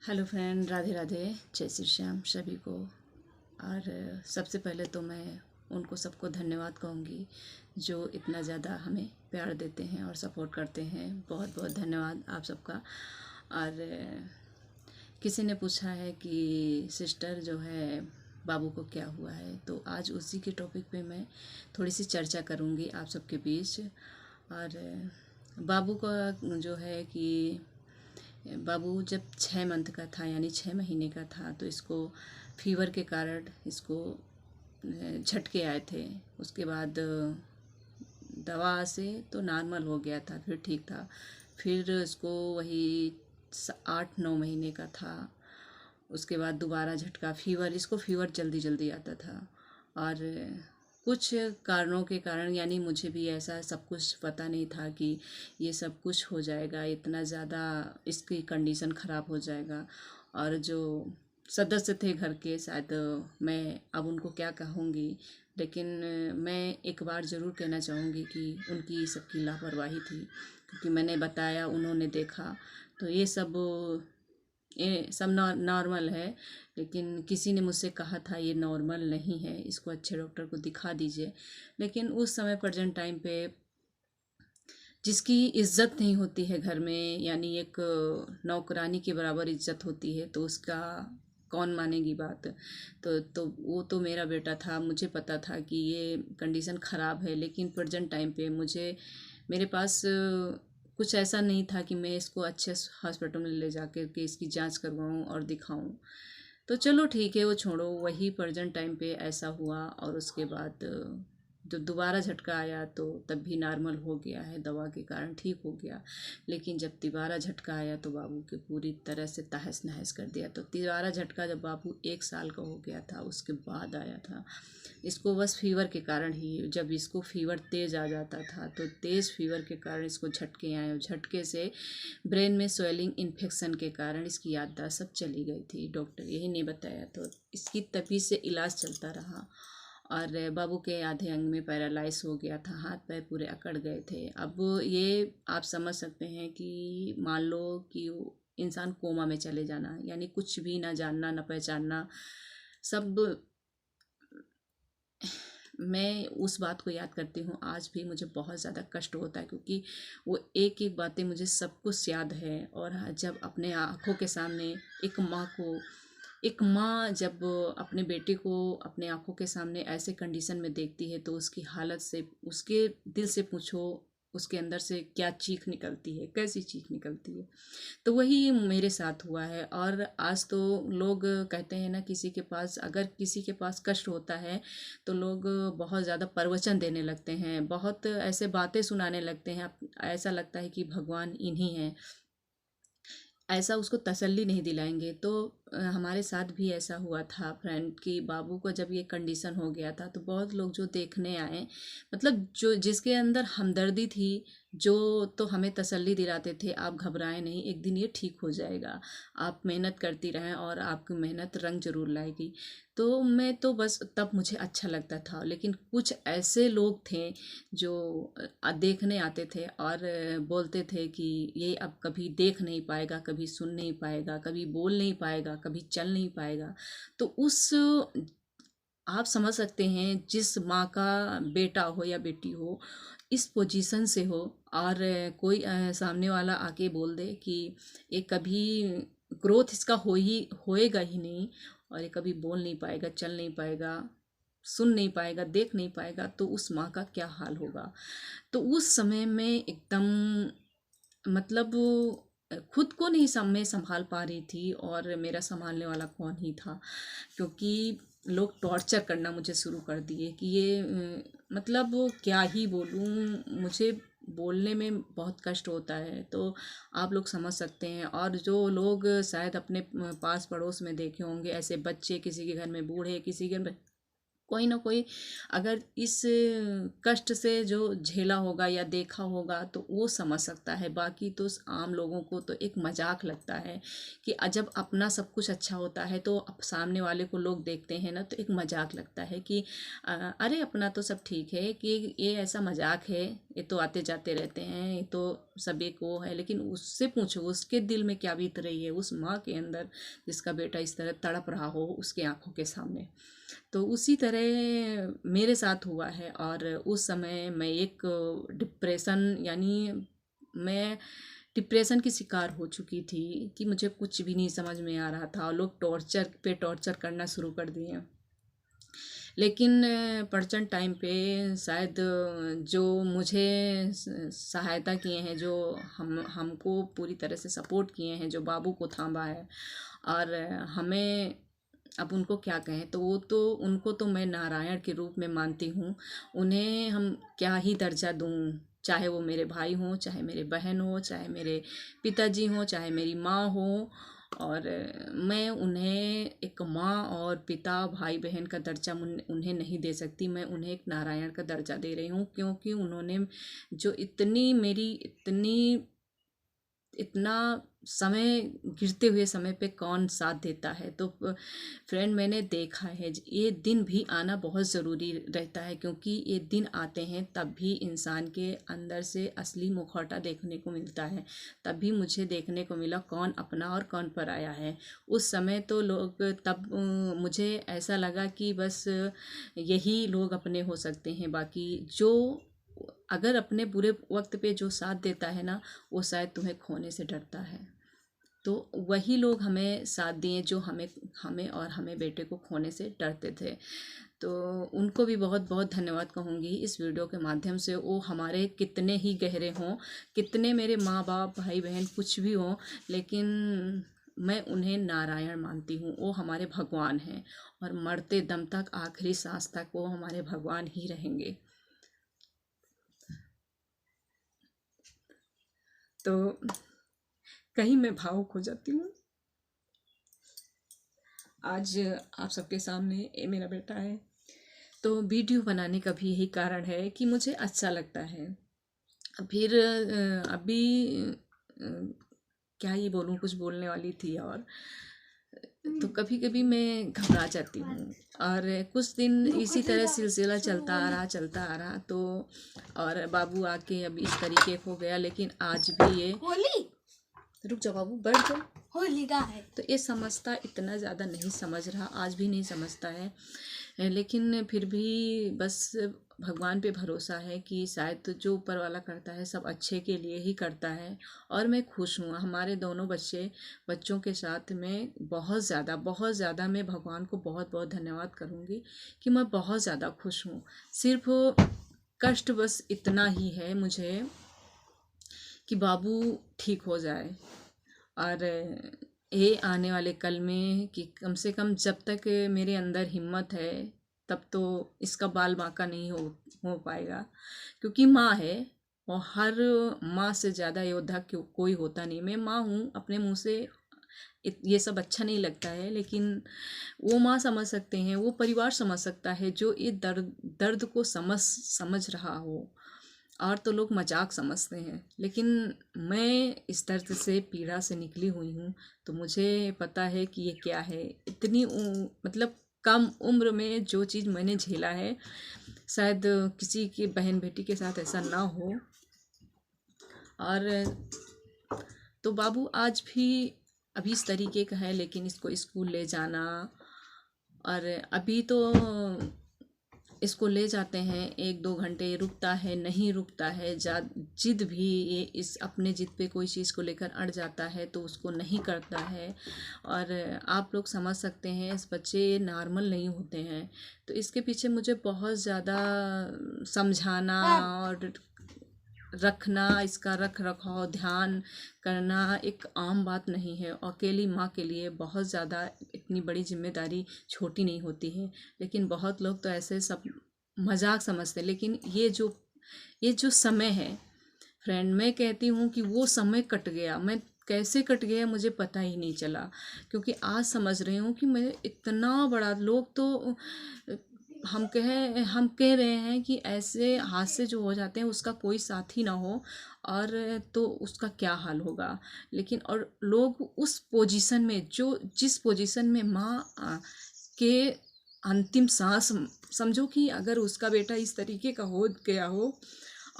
Hello friend, Radhe Radhe, जय श्री श्याम सभी को। और सबसे पहले तो मैं उनको सबको धन्यवाद कहूँगी जो इतना ज़्यादा हमें प्यार देते हैं और सपोर्ट करते हैं। बहुत बहुत धन्यवाद आप सबका। और किसी ने पूछा है कि सिस्टर जो है बाबू को क्या हुआ है, तो आज उसी के टॉपिक पे मैं थोड़ी सी चर्चा करूँगी आप सबके बीच। और बाबू का जो है कि बाबू जब 6 मंथ का था यानी 6 महीने का था तो इसको फीवर के कारण इसको झटके आए थे। उसके बाद दवा से तो नॉर्मल हो गया था, फिर ठीक था। फिर इसको वही 8-9 महीने का था। उसके बाद दोबारा झटका फीवर, इसको फीवर जल्दी जल्दी आता था। और कुछ कारणों के कारण यानी मुझे भी ऐसा सब कुछ पता नहीं था कि ये सब कुछ हो जाएगा, इतना ज़्यादा इसकी कंडीशन ख़राब हो जाएगा। और जो सदस्य थे घर के, शायद मैं अब उनको क्या कहूँगी, लेकिन मैं एक बार ज़रूर कहना चाहूँगी कि उनकी सबकी लापरवाही थी, क्योंकि मैंने बताया, उन्होंने देखा, तो ये सब नॉर्मल है। लेकिन किसी ने मुझसे कहा था ये नॉर्मल नहीं है, इसको अच्छे डॉक्टर को दिखा दीजिए। लेकिन उस समय प्रेजेंट टाइम पे जिसकी इज्जत नहीं होती है घर में, यानी एक नौकरानी के बराबर इज्जत होती है, तो उसका कौन मानेगी बात। तो वो तो मेरा बेटा था, मुझे पता था कि ये कंडीशन ख़राब है। लेकिन प्रेजेंट टाइम पे मेरे पास कुछ ऐसा नहीं था कि मैं इसको अच्छे हॉस्पिटल में ले जाकर के इसकी जांच करवाऊं और दिखाऊं। तो चलो ठीक है, वो छोड़ो। वही प्रेजेंट टाइम पे ऐसा हुआ। और उसके बाद जब दोबारा झटका आया तो तब भी नॉर्मल हो गया है, दवा के कारण ठीक हो गया। लेकिन जब तिबारा झटका आया तो बाबू के पूरी तरह से तहस नहस कर दिया। तो तिबारा झटका जब बाबू 1 साल का हो गया था उसके बाद आया था। इसको बस फीवर के कारण ही, जब इसको फीवर तेज़ आ जाता था तो तेज़ फीवर के कारण इसको झटके आए, और झटके से ब्रेन में स्वेलिंग इन्फेक्शन के कारण इसकी याददाश्त सब चली गई थी। डॉक्टर यही नहीं बताया, तो इसकी तभी से इलाज चलता रहा। और बाबू के आधे अंग में पैरालाइज हो गया था, हाथ पैर पूरे अकड़ गए थे। अब ये आप समझ सकते हैं कि मान लो कि इंसान कोमा में चले जाना, यानी कुछ भी ना जानना ना पहचानना सब। मैं उस बात को याद करती हूँ, आज भी मुझे बहुत ज़्यादा कष्ट होता है, क्योंकि वो एक एक बातें मुझे सब कुछ याद है। और जब अपने आँखों के सामने एक माँ जब अपने बेटे को अपने आंखों के सामने ऐसे कंडीशन में देखती है, तो उसकी हालत से, उसके दिल से पूछो, उसके अंदर से क्या चीख निकलती है, कैसी चीख निकलती है। तो वही मेरे साथ हुआ है। और आज तो लोग कहते हैं ना, अगर किसी के पास कष्ट होता है तो लोग बहुत ज़्यादा प्रवचन देने लगते हैं, बहुत ऐसे बातें सुनाने लगते हैं। ऐसा लगता है कि भगवान इन्हीं हैं, ऐसा उसको तसल्ली नहीं दिलाएंगे। तो हमारे साथ भी ऐसा हुआ था फ्रेंड, कि बाबू को जब ये कंडीशन हो गया था तो बहुत लोग जो देखने आए, मतलब जो जिसके अंदर हमदर्दी थी, जो तो हमें तसल्ली दिलाते थे, आप घबराएं नहीं, एक दिन ये ठीक हो जाएगा, आप मेहनत करती रहें और आपकी मेहनत रंग जरूर लाएगी। तो मैं तो बस तब मुझे अच्छा लगता था। लेकिन कुछ ऐसे लोग थे जो देखने आते थे और बोलते थे कि ये अब कभी देख नहीं पाएगा, कभी सुन नहीं पाएगा, कभी बोल नहीं पाएगा, कभी चल नहीं पाएगा। तो उस आप समझ सकते हैं, जिस माँ का बेटा हो या बेटी हो इस पोजीशन से हो, और कोई सामने वाला आके बोल दे कि ये कभी ग्रोथ इसका होएगा ही नहीं, और ये कभी बोल नहीं पाएगा, चल नहीं पाएगा, सुन नहीं पाएगा, देख नहीं पाएगा, तो उस माँ का क्या हाल होगा। तो उस समय में एकदम, मतलब खुद को नहीं मैं संभाल पा रही थी, और मेरा संभालने वाला कौन ही था। क्योंकि लोग टॉर्चर करना मुझे शुरू कर दिए कि ये मतलब क्या ही बोलूँ, मुझे बोलने में बहुत कष्ट होता है, तो आप लोग समझ सकते हैं। और जो लोग शायद अपने पास पड़ोस में देखे होंगे ऐसे बच्चे, किसी के घर में बूढ़े, किसी के घर में कोई ना कोई अगर इस कष्ट से जो झेला होगा या देखा होगा तो वो समझ सकता है। बाकी तो आम लोगों को तो एक मजाक लगता है कि जब अपना सब कुछ अच्छा होता है तो अब सामने वाले को लोग देखते हैं ना तो एक मजाक लगता है कि अरे अपना तो सब ठीक है, कि ये ऐसा मजाक है, ये तो आते जाते रहते हैं, ये तो सभी को है। लेकिन उससे पूछो उसके दिल में क्या बीत रही है, उस माँ के अंदर जिसका बेटा इस तरह तड़प रहा हो उसके आंखों के सामने। तो उसी तरह मेरे साथ हुआ है। और उस समय मैं एक डिप्रेशन यानी मैं डिप्रेशन की शिकार हो चुकी थी कि मुझे कुछ भी नहीं समझ में आ रहा था और लोग टॉर्चर पे टॉर्चर करना शुरू कर दिए। लेकिन प्रेजेंट टाइम पे शायद जो मुझे सहायता किए हैं, जो हमको पूरी तरह से सपोर्ट किए हैं, जो बाबू को थामा है और हमें अब उनको क्या कहें, तो वो तो उनको तो मैं नारायण के रूप में मानती हूँ। उन्हें हम क्या ही दर्जा दूँ, चाहे वो मेरे भाई हों, चाहे मेरे बहन हो, चाहे मेरे पिताजी हों, चाहे मेरी माँ हो। और मैं उन्हें एक माँ और पिता भाई बहन का दर्जा उन्हें नहीं दे सकती। मैं उन्हें एक नारायण का दर्जा दे रही हूँ, क्योंकि उन्होंने जो इतना समय गिरते हुए समय पे कौन साथ देता है। तो फ्रेंड मैंने देखा है ये दिन भी आना बहुत ज़रूरी रहता है, क्योंकि ये दिन आते हैं तब भी इंसान के अंदर से असली मुखौटा देखने को मिलता है। तब भी मुझे देखने को मिला कौन अपना और कौन पराया है। उस समय तो लोग तब मुझे ऐसा लगा कि बस यही लोग अपने हो सकते हैं। बाकी जो अगर अपने बुरे वक्त पे जो साथ देता है ना, वो शायद तुम्हें खोने से डरता है। तो वही लोग हमें साथ दिए जो हमें हमें और हमें बेटे को खोने से डरते थे। तो उनको भी बहुत बहुत धन्यवाद कहूँगी इस वीडियो के माध्यम से। वो हमारे कितने ही गहरे हों, कितने मेरे माँ बाप भाई बहन कुछ भी हों, लेकिन मैं उन्हें नारायण मानती हूँ। वो हमारे भगवान हैं और मरते दम तक आखिरी सांस तक वो हमारे भगवान ही रहेंगे। तो कहीं मैं भावुक हो जाती हूँ। आज आप सबके सामने ये मेरा बेटा है। तो वीडियो बनाने का भी यही कारण है कि मुझे अच्छा लगता है। फिर अभी क्या ही बोलूँ, कुछ बोलने वाली थी। और तो कभी कभी मैं घबरा जाती हूँ। और कुछ दिन इसी तरह सिलसिला चलता आ रहा तो और बाबू आके अब इस तरीके हो गया। लेकिन आज भी ये रुक जाओ बाबू, बैठ जाओ। होली का है तो ये समझता इतना ज़्यादा नहीं समझ रहा, आज भी नहीं समझता है। लेकिन फिर भी बस भगवान पे भरोसा है कि शायद जो ऊपर वाला करता है सब अच्छे के लिए ही करता है। और मैं खुश हूँ हमारे दोनों बच्चों के साथ। मैं बहुत ज़्यादा मैं भगवान को बहुत बहुत धन्यवाद करूँगी कि मैं बहुत ज़्यादा खुश हूँ। सिर्फ कष्ट बस इतना ही है मुझे कि बाबू ठीक हो जाए। और ये आने वाले कल में कि कम से कम जब तक मेरे अंदर हिम्मत है तब तो इसका बाल बांका नहीं हो पाएगा। क्योंकि माँ है और हर माँ से ज़्यादा योद्धा कोई होता नहीं। मैं माँ हूँ, अपने मुँह से ये सब अच्छा नहीं लगता है, लेकिन वो माँ समझ सकते हैं, वो परिवार समझ सकता है जो ये दर्द को समझ रहा हो। और तो लोग मजाक समझते हैं, लेकिन मैं इस दर्द से पीड़ा से निकली हुई हूँ। तो मुझे पता है कि ये क्या है। इतनी मतलब कम उम्र में जो चीज़ मैंने झेला है शायद किसी की बहन बेटी के साथ ऐसा ना हो। और तो बाबू आज भी अभी इस तरीके का है, लेकिन इसको स्कूल ले जाना। और अभी तो इसको ले जाते हैं 1-2 घंटे, रुकता है नहीं रुकता है। जिद भी ये इस अपने जिद पे कोई चीज़ को लेकर अड़ जाता है तो उसको नहीं करता है। और आप लोग समझ सकते हैं इस बच्चे नॉर्मल नहीं होते हैं। तो इसके पीछे मुझे बहुत ज़्यादा समझाना और रखना, इसका रख रखाव ध्यान करना एक आम बात नहीं है। अकेली माँ के लिए बहुत ज़्यादा इतनी बड़ी जिम्मेदारी छोटी नहीं होती है। लेकिन बहुत लोग तो ऐसे सब मजाक समझते हैं। लेकिन ये जो समय है फ्रेंड, मैं कहती हूँ कि वो समय कट गया। मैं कैसे कट गया मुझे पता ही नहीं चला, क्योंकि आज समझ रही हूँ कि मैं इतना बड़ा लोग तो हम कह रहे हैं कि ऐसे हादसे जो हो जाते हैं उसका कोई साथी ना हो, और तो उसका क्या हाल होगा। लेकिन और लोग उस पोजीशन में, जो जिस पोजीशन में माँ के अंतिम सांस, समझो कि अगर उसका बेटा इस तरीके का हो गया हो,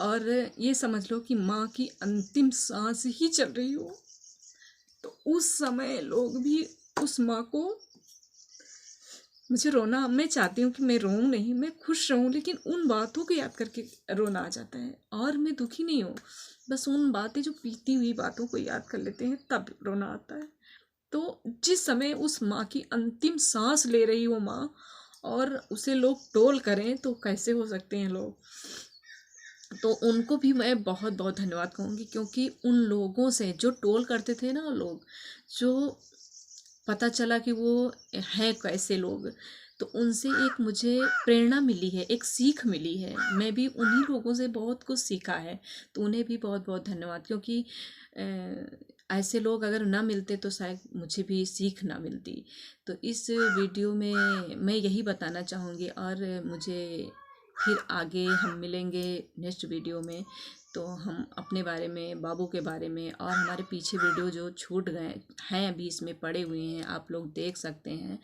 और ये समझ लो कि माँ की अंतिम सांस ही चल रही हो, तो उस समय लोग भी उस माँ को, मुझे रोना, मैं चाहती हूँ कि मैं रोऊं नहीं, मैं खुश रहूं, लेकिन उन बातों को याद करके रोना आ जाता है। और मैं दुखी नहीं हूँ, बस उन बातें, जो बीती हुई बातों को याद कर लेते हैं तब रोना आता है। तो जिस समय उस माँ की अंतिम सांस ले रही हो माँ, और उसे लोग टोल करें, तो कैसे हो सकते हैं लोग। तो उनको भी मैं बहुत बहुत धन्यवाद कहूँगी, क्योंकि उन लोगों से जो टोल करते थे ना लोग, जो पता चला कि वो हैं कैसे लोग, तो उनसे एक मुझे प्रेरणा मिली है, एक सीख मिली है। मैं भी उन्हीं लोगों से बहुत कुछ सीखा है, तो उन्हें भी बहुत बहुत धन्यवाद। क्योंकि ऐसे लोग अगर ना मिलते तो शायद मुझे भी सीख ना मिलती। तो इस वीडियो में मैं यही बताना चाहूँगी, और मुझे फिर आगे हम मिलेंगे नेक्स्ट वीडियो में। तो हम अपने बारे में, बाबू के बारे में, और हमारे पीछे वीडियो जो छूट गए हैं अभी इसमें पड़े हुए हैं, आप लोग देख सकते हैं।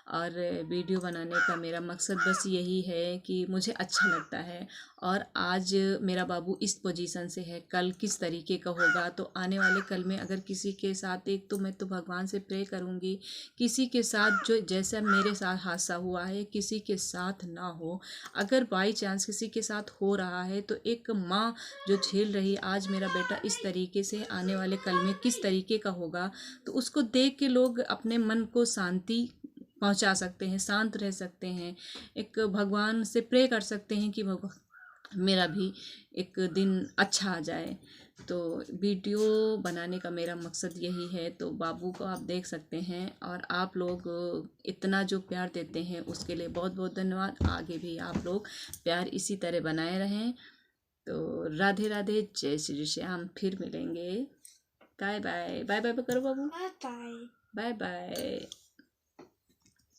और वीडियो बनाने का मेरा मकसद बस यही है कि मुझे अच्छा लगता है। और आज मेरा बाबू इस पोजीशन से है, कल किस तरीके का होगा, तो आने वाले कल में अगर किसी के साथ, एक तो मैं तो भगवान से प्रे करूँगी किसी के साथ जो जैसा मेरे साथ हादसा हुआ है किसी के साथ ना हो। अगर बाई चांस किसी के साथ हो रहा है, तो एक माँ जो झेल रही आज मेरा बेटा इस तरीके से, आने वाले कल में किस तरीके का होगा, तो उसको देख के लोग अपने मन को शांति पहुंचा सकते हैं, शांत रह सकते हैं, एक भगवान से प्रे कर सकते हैं कि भगवान मेरा भी एक दिन अच्छा आ जाए। तो वीडियो बनाने का मेरा मकसद यही है। तो बाबू को आप देख सकते हैं, और आप लोग इतना जो प्यार देते हैं उसके लिए बहुत बहुत धन्यवाद। आगे भी आप लोग प्यार इसी तरह बनाए रहें। तो राधे राधे, जय श्री श्याम, फिर मिलेंगे। बाय बाय, बाय बाय करो बाबू, बाय बाय। Bye bye.